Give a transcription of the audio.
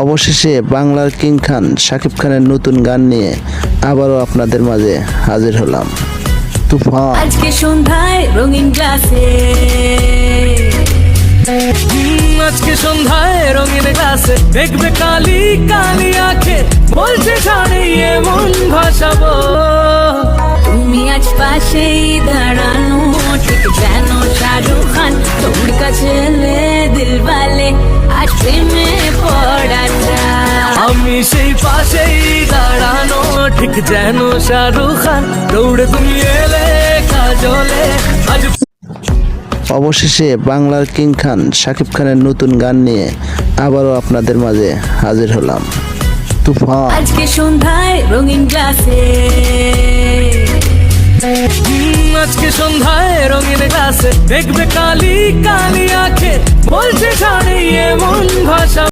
অবশেষে বাংলার কিং খান শাকিব খানের নতুন গান নিয়ে আবারও আপনাদের মাঝে হাজির হলাম। তুফান। আজকে সন্ধ্যায় রঙিন গ্লাসে, আজকে সন্ধ্যায় রঙিন গ্লাসে দেখবে কালি কালি আঁখে বলছে শাড়ি এমন ভাসাবো। তুমি আজ পাশেই দাঁড়ানো, ঠিক যেন শাহরুখ খান। তোর কাছে এলে দিলওয়ালে আজ প্রেমে পড়াটা। আমি সেই পাশেই দাঁড়ানো, ঠিক যেন শাহরুখ খান। দৌড়ে তুমি এলে কাজলে আজ। অবশেষে বাংলার কিং খান শাকিব খানের নতুন গান নিয়ে আবারও আপনাদের মাঝে হাজির হলাম। তুফান। আজকে সন্ধ্যায় রঙিন গ্লাসে, আজকে সন্ধ্যায় রঙিন গ্লাসে দেখবে কালি কালি আঁখে বলছে শাড়ি এমন ভাষা।